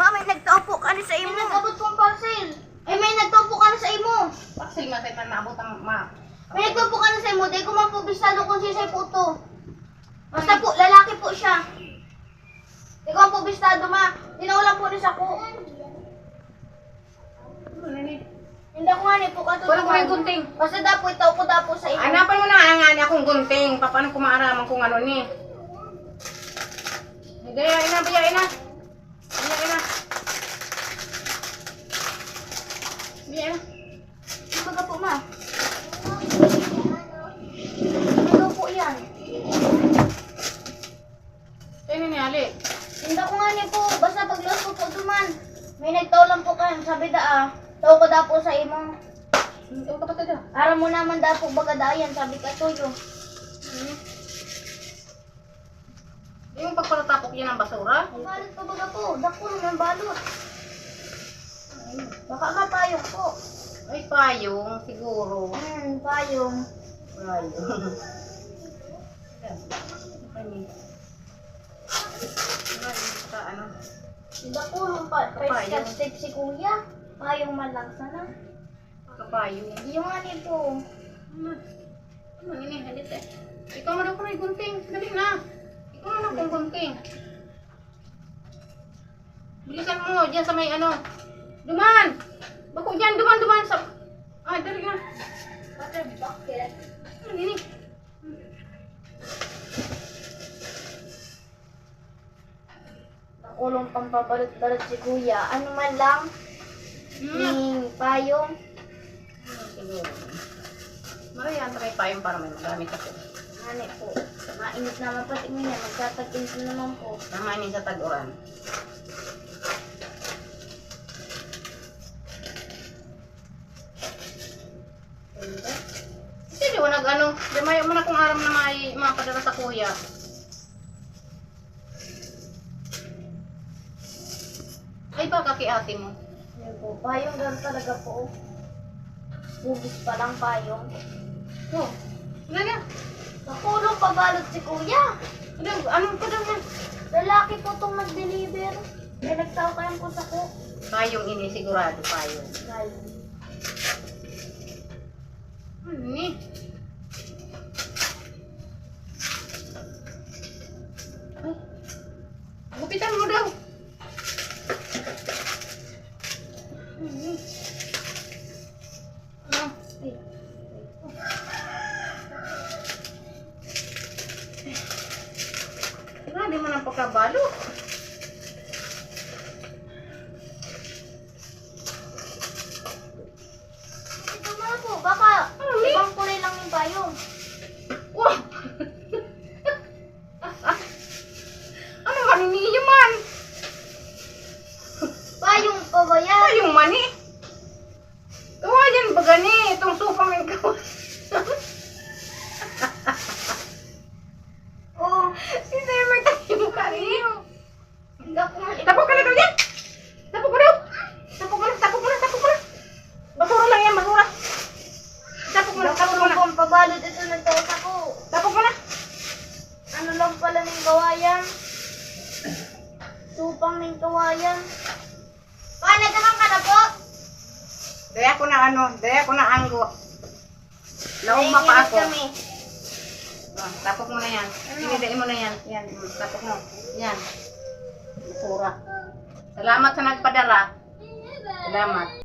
Ma, may nagtaupo ka na sa imo. May nagabot kong parcel. Ay, may nagtaupo ka na sa imo. Parcel masay man maabot ang ma. May nagtaupo ka na sa imo. Dahil ko man po bisado kung siya sa'y puto. Basta po, lalaki po siya. Di ko man po bisado, ma. Tinaulang po ni sa ko. Hindi ko nga ni po katulungan. Wala ko may gunting. Basta dapo, itaw ko dapo sa imo. Hanapan mo na ang ani akong gunting. Paano ko maaraman kung ano ni? Bayain na, bayain na. Bayain na. Bayain na. Baga po, ma. Ano po yan? Sino ni Ali? Hindi ko nga ni po. Basta paglos ko po duman. May nagtaulang po kayo. Sabi da taw ko dapo sa imo. Hindi ko kapatid ah. Ara mo naman dapo baga dayan. Sabi ka tuyo. Hindi mo pagpalatapok yan ang basura? Balot pa baga po. Dako naman balot. Baka mapayong po. Ay, payong siguro. Payong. Payong. Ano? Dako nung pa. Payong. Step si kuya. Payong man lang sana. Kapayong. Yung ani po. Ano ini? Halit eh. Ikaw mo daw ko may gunting. Dali na. Ikaw mo na kong gunting. Bilisan mo. Diyan sa may ano. Duman! Bako dyan. Duman sa... Ah, dali na. Water bucket. Ano ini? Nakulong pampabalot-balot si kuya. Ano man lang. Payong. Siguro. Marihan tayo payong para may magamit ako. Ano po. Mainit naman pati mo yan. Magtatag-init naman po. Tama ini sa tag-uran. Hindi mo nag-ano. Damayo mo na kung aram na may mapadala sa kuya. Ay baka kay ate mo. Ano po. Payong gano'n talaga po. Bugis pa lang payong. Oh, ano na? Nakulong pabalot si kuya. Anong pa daw yan? Lalaki po itong nag-deliver. May nagtao kayang po sa ko. Payong ini, sigurado payong. Guys. Ano ni? Ay, gupitan mo daw. Ano? Ay. Grabe mo ng pagkabalo. Ito nga po. Baka ibang kulay lang yung payong. Wow! Ano maniniyo man? Payong pa ba yan? Payong mani? Kawayan ba gani? Itong supang yung kawayan. Oo. Hindi may tayo mo kaniyo. Hindi ako nga. Tapok ka na daw yan! Tapok ka daw! Tapok mo na, tapok mo na, tapok mo na! Basura lang yan, basura! Tapok mo na, tapok mo na! Nakulong pabalot ito nagtao sa ko. Tapok mo na! Ano lang pala ng kawayan? Supang ng kawayan. Pa, nagkakang ka na po? Daya ko na ano, daya ko na anggo. Lauma pa ako. Kami. Oh, tapok mo na yan. Inidain mo na yan. Yan, tapok mo. Yan. Basura. Salamat sa nagpadala. Salamat.